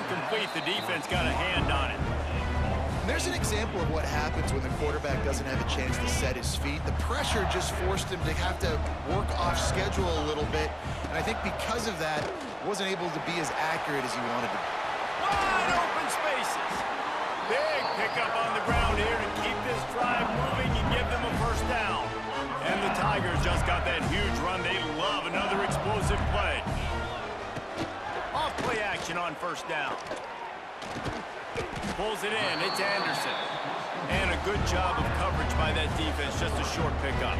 incomplete. The defense got a hand on it. There's an example of what happens when the quarterback doesn't have a chance to set his feet. The pressure just forced him to have to work off schedule a little bit, and I think because of that, wasn't able to be as accurate as he wanted to be. Wide open spaces. Big pickup on the ground here to keep this drive moving and give them a first down. And the Tigers just got that huge run. They love another explosive play. Off play action on first down. Pulls it in. It's Anderson. And a good job of coverage by that defense. Just a short pickup.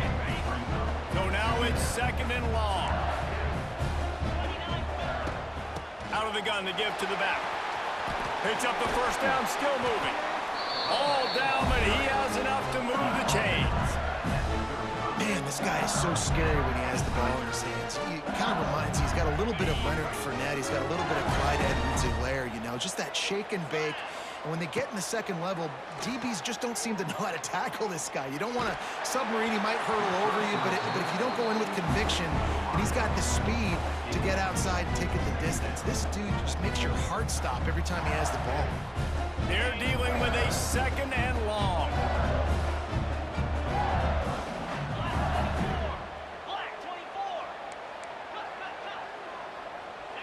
So now it's second and long. Out of the gun to give to the back. Picks up the first down, still moving. All down, but he has enough to move the chains. Man, this guy is so scary when he has the ball in his hands. He kind of reminds you, he's got a little bit of Leonard Fournette. He's got a little bit of Clyde Edwards-Helaire, you know, just that shake and bake. And when they get in the second level, DBs just don't seem to know how to tackle this guy. You don't want to submarine. He might hurtle over you, but if you don't go in with conviction, and he's got the speed to get outside and take it the distance, this dude just makes your heart stop every time he has the ball. They're dealing with a second and long.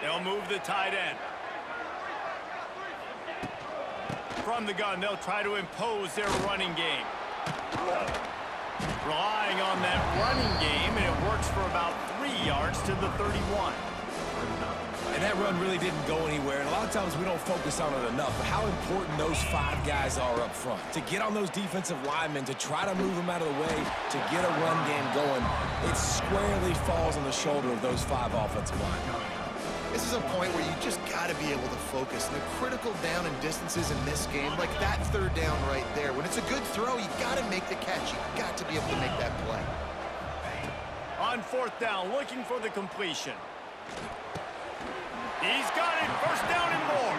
They'll move the tight end. From the gun, they'll try to impose their running game. Relying on that running game, and it works for about 3 yards to the 31. And that run really didn't go anywhere, and a lot of times we don't focus on it enough, but how important those 5 guys are up front. To get on those defensive linemen, to try to move them out of the way, to get a run game going, it squarely falls on the shoulder of those 5 offensive linemen. This is a point where you just got to be able to focus. The critical down and distances in this game, like that third down right there. When it's a good throw, you got to make the catch. You got to be able to make that play. On fourth down, looking for the completion. He's got it. First down and more.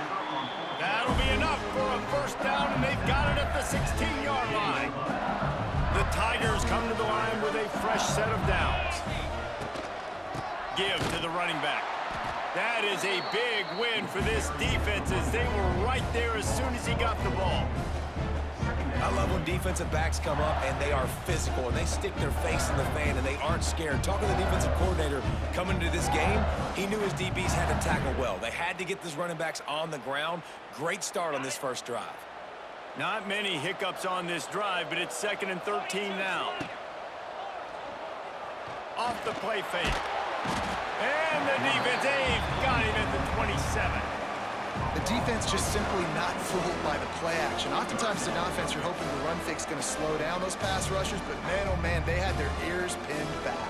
That'll be enough for a first down, and they've got it at the 16-yard line. The Tigers come to the line with a fresh set of downs. Give to the running back. That is a big win for this defense as they were right there as soon as he got the ball. I love when defensive backs come up and they are physical and they stick their face in the fan and they aren't scared. Talking to the defensive coordinator coming into this game, he knew his DBs had to tackle well. They had to get these running backs on the ground. Great start on this first drive. Not many hiccups on this drive, but it's second and 13 now. Off the play fake. And the defense, they've got him at the 27. The defense just simply not fooled by the play action. Oftentimes in offense, you're hoping the run fake's going to slow down those pass rushers, but man, oh man, they had their ears pinned back.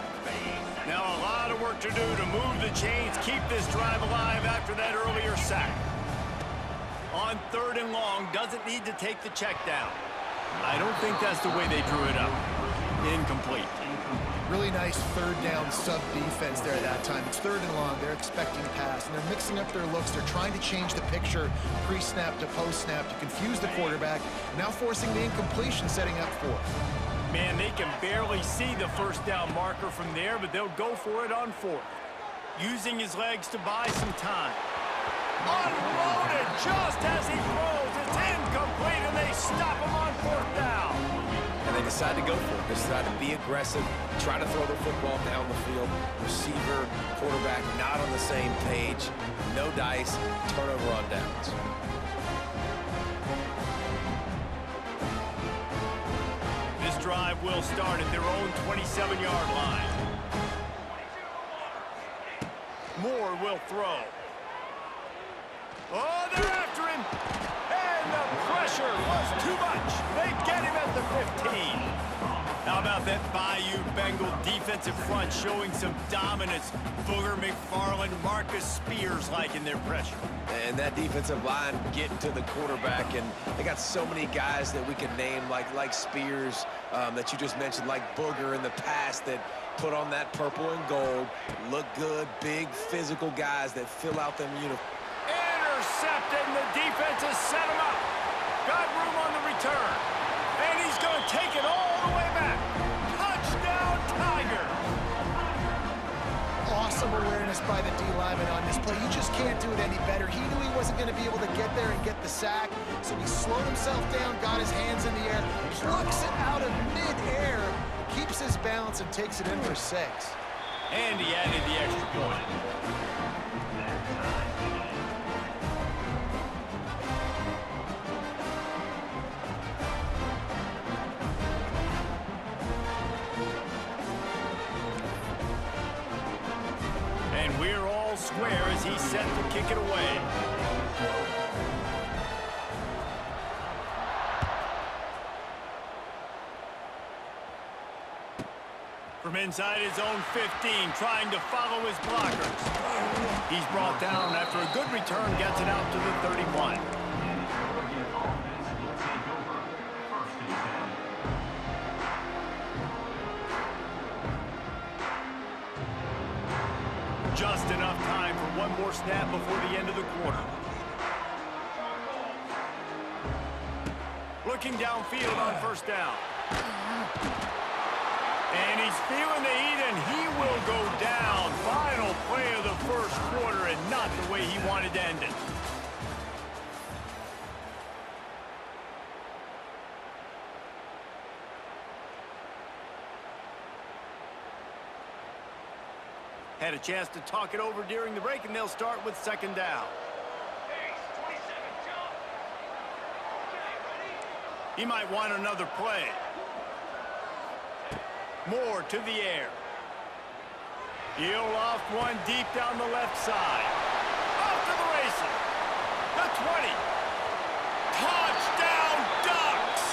Now a lot of work to do to move the chains, keep this drive alive after that earlier sack. On third and long, doesn't need to take the check down. I don't think that's the way they drew it up. Incomplete. Really nice third down sub defense there at that time. It's third and long. They're expecting pass, and they're mixing up their looks. They're trying to change the picture pre-snap to post-snap to confuse the quarterback, now forcing the incompletion, setting up fourth. Man, they can barely see the first down marker from there, but they'll go for it on fourth. Using his legs to buy some time. Unloaded just as he throws. It's incomplete, and they stop him on fourth down. And they decide to go for it. They decide to be aggressive, try to throw the football down the field. Receiver, quarterback, not on the same page. No dice, turnover on downs. This drive will start at their own 27-yard line. Moore will throw. Oh, they're after him. And the pressure was too much. They get him at the 15. How about that Bayou Bengal defensive front showing some dominance? Booger McFarland, Marcus Spears liking their pressure. And that defensive line getting to the quarterback, and they got so many guys that we could name like Spears that you just mentioned, like Booger in the past that put on that purple and gold, look good, big physical guys that fill out them uniforms. Intercepted, and the defense has set him up. Got room on the return. And he's going to take it all the way back. Touchdown, Tigers. awesome awareness by the D lineman on this play. You just can't do it any better. He knew he wasn't going to be able to get there and get the sack, so he slowed himself down, got his hands in the air, plucks it out of mid-air, keeps his balance, and takes it in for 6. And he added the extra point. And we're all square as he's set to kick it away. From inside his own 15, trying to follow his blockers. He's brought down after a good return, gets it out to the 31. Just enough time for one more snap before the end of the quarter. Looking downfield on first down. And he's feeling the heat, and he will go down. Final play of the first quarter, and not the way he wanted to end it. Had a chance to talk it over during the break, and they'll start with second down. He might want another play. Moore to the air. He'll loft one deep down the left side. Off to the races. The 20. Touchdown Ducks!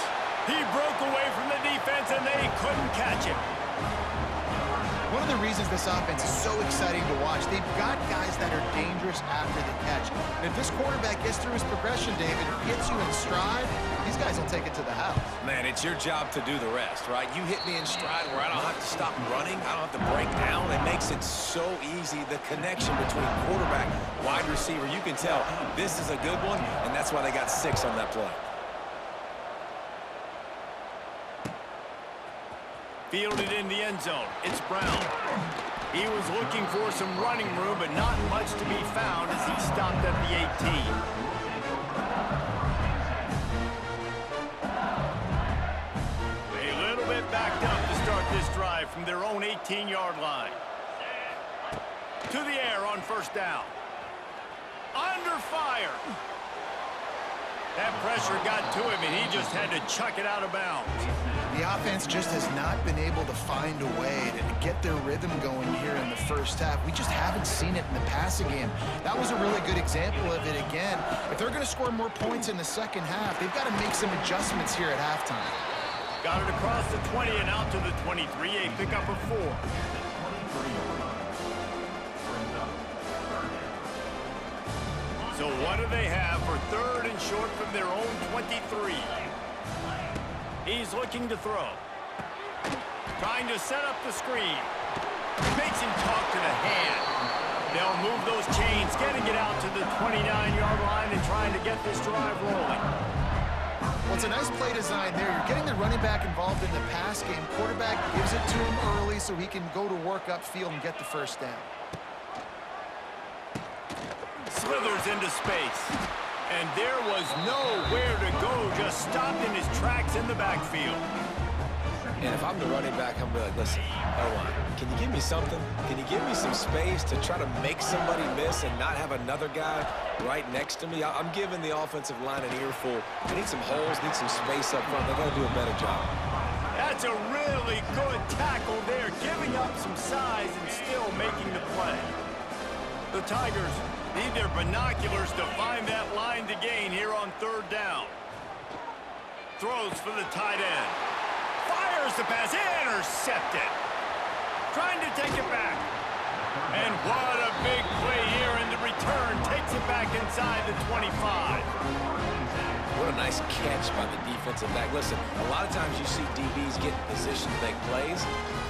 He broke away from the defense, and they couldn't catch him. One of the reasons this offense is so exciting to watch, they've got guys that are dangerous after the catch. And if this quarterback gets through his progression, David, hits you in stride, these guys will take it to the house. Man, it's your job to do the rest, right? You hit me in stride where I don't have to stop running. I don't have to break down. It makes it so easy. The connection between quarterback, wide receiver, you can tell this is a good one, and that's why they got 6 on that play. Fielded in the end zone. It's Brown. He was looking for some running room, but not much to be found as he stopped at the 18. A little bit backed up to start this drive from their own 18-yard line. To the air on first down. Under fire. That pressure got to him, and he just had to chuck it out of bounds. The offense just has not been able to find a way to get their rhythm going here in the first half. We just haven't seen it in the passing game. That was a really good example of it again. If they're going to score more points in the second half, they've got to make some adjustments here at halftime. Got it across the 20 and out to the 23, a pickup of 4. So what do they have for third and short from their own 23? He's looking to throw. Trying to set up the screen. Makes him talk to the hand. They'll move those chains, getting it out to the 29-yard line and trying to get this drive rolling. Well, it's a nice play design there. You're getting the running back involved in the pass game. Quarterback gives it to him early so he can go to work upfield and get the first down. Slithers into space. And there was nowhere to go, just stopped in his tracks in the backfield. And if I'm the running back, I'm going to be like, listen, O-line, can you give me something? Can you give me some space to try to make somebody miss and not have another guy right next to me? I'm giving the offensive line an earful. I need some holes, need some space up front. They're going to do a better job. That's a really good tackle there, giving up some size and still making the play. The Tigers need their binoculars to find that line to gain here on third down. Throws for the tight end. Fires the pass, intercepted. Trying to take it back. And what a big play here in the return. Takes it back inside the 25. What a nice catch by the defensive back. Listen, a lot of times you see DBs get in position to make plays,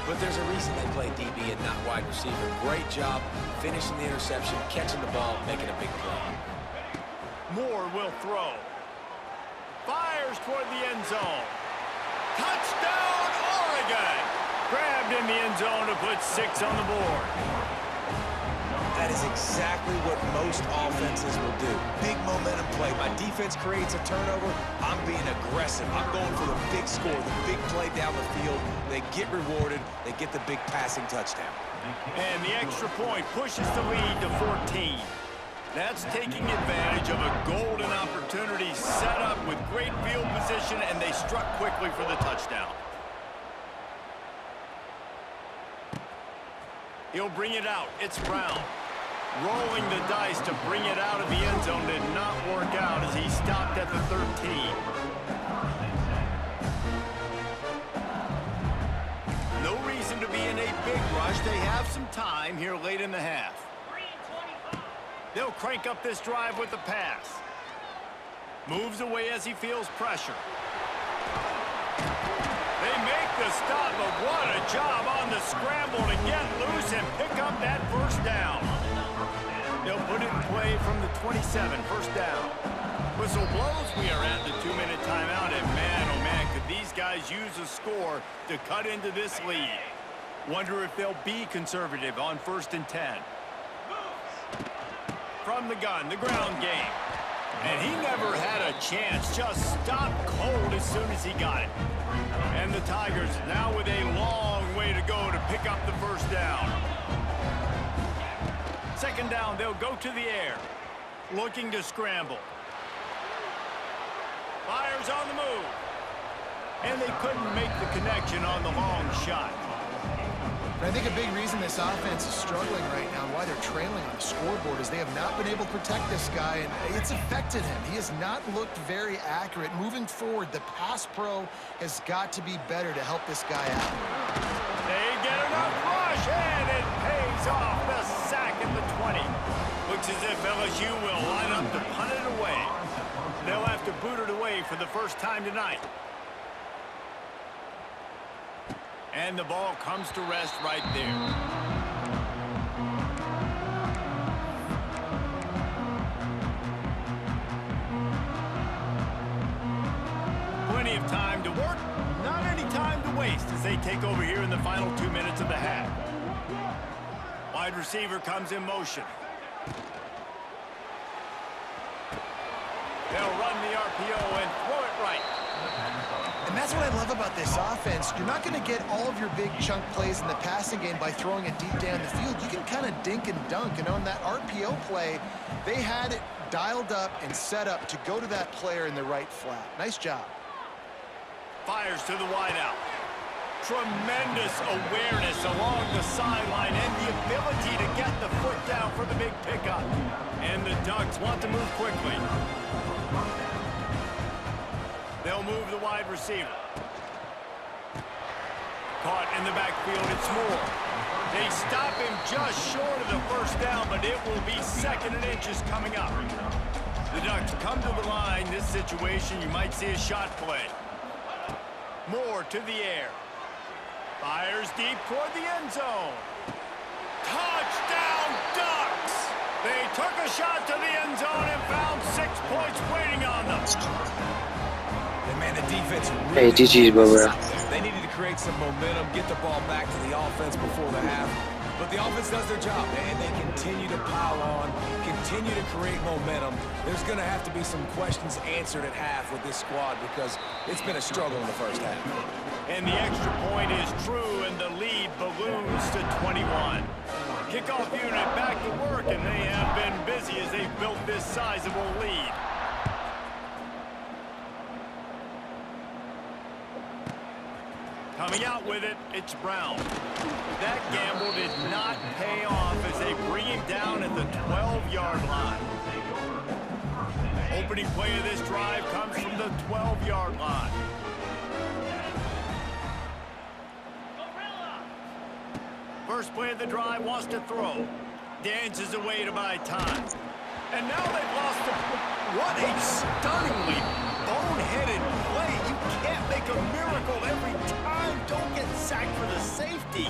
but there's a reason they play DB and not wide receiver. Great job finishing the interception, catching the ball, making a big play. Moore will throw. Fires toward the end zone. Touchdown, Oregon! Grabbed in the end zone to put 6 on the board. that is exactly what most offenses will do. Big momentum play. My defense creates a turnover. I'm being aggressive. I'm going for the big score, the big play down the field. They get rewarded. They get the big passing touchdown. And the extra point pushes the lead to 14. That's taking advantage of a golden opportunity set up with great field position, and they struck quickly for the touchdown. He'll bring it out. It's Brown. Rolling the dice to bring it out of the end zone did not work out as he stopped at the 13. No reason to be in a big rush. They have some time here late in the half. They'll crank up this drive with the pass. Moves away as he feels pressure. They make the stop, but what a job on the scramble to get loose and pick up that first down. They'll put it in play from the 27, first down. Whistle blows, we are at the 2-minute timeout, and man, oh man, could these guys use a score to cut into this lead. Wonder if they'll be conservative on 1st and 10. From the gun, the ground game. And he never had a chance, just stopped cold as soon as he got it. And the Tigers now with a long way to go to pick up the first down. 2nd down, they'll go to the air. Looking to scramble. Fires on the move. And they couldn't make the connection on the long shot. I think a big reason this offense is struggling right now and why they're trailing on the scoreboard is they have not been able to protect this guy, and it's affected him. He has not looked very accurate. Moving forward, the pass pro has got to be better to help this guy out. They get enough rush, and it pays off. The sack at the 20. Looks as if LSU will line up to punt it away. They'll have to boot it away for the first time tonight. And the ball comes to rest right there. Plenty of time to work, not any time to waste as they take over here in the final 2 minutes of the half. Wide receiver comes in motion. They'll run the RPO and throw it right. And that's what I love about this offense. You're not going to get all of your big chunk plays in the passing game by throwing it deep down the field. You can kind of dink and dunk. And on that RPO play, they had it dialed up and set up to go to that player in the right flat. Nice job. Fires to the wideout. Tremendous awareness along the sideline and the ability to get the foot down for the big pickup. And the Ducks want to move quickly. They'll move the wide receiver. Caught in the backfield, it's Moore. They stop him just short of the first down, but it will be 2nd and inches coming up. The Ducks come to the line. This situation, you might see a shot play. Moore to the air. Fires deep toward the end zone. Touchdown, Ducks! They took a shot to the end zone and found 6 points waiting on them. And man, the defense really they needed to create some momentum, get the ball back to the offense before the half. But the offense does their job, and they continue to pile on, continue to create momentum. There's going to have to be some questions answered at half with this squad because it's been a struggle in the first half. And the extra point is true, and the lead balloons to 21. Kickoff unit back to work, and they have been busy as they've built this sizable lead. Coming out with it, it's Brown. That gamble did not pay off as they bring him down at the 12-yard line. Opening play of this drive comes from the 12-yard line. First play of the drive wants to throw. Dances away to buy time. And now they've lost it. What a stunningly boneheaded play. You can't make a miracle every time. Don't get sacked for the safety.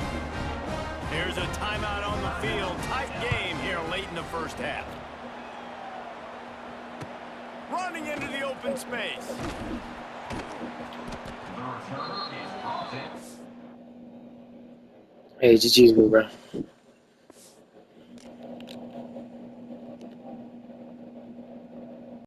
Here's a timeout on the field. Tight game here late in the first half. Running into the open space. Hey, GG's, bro.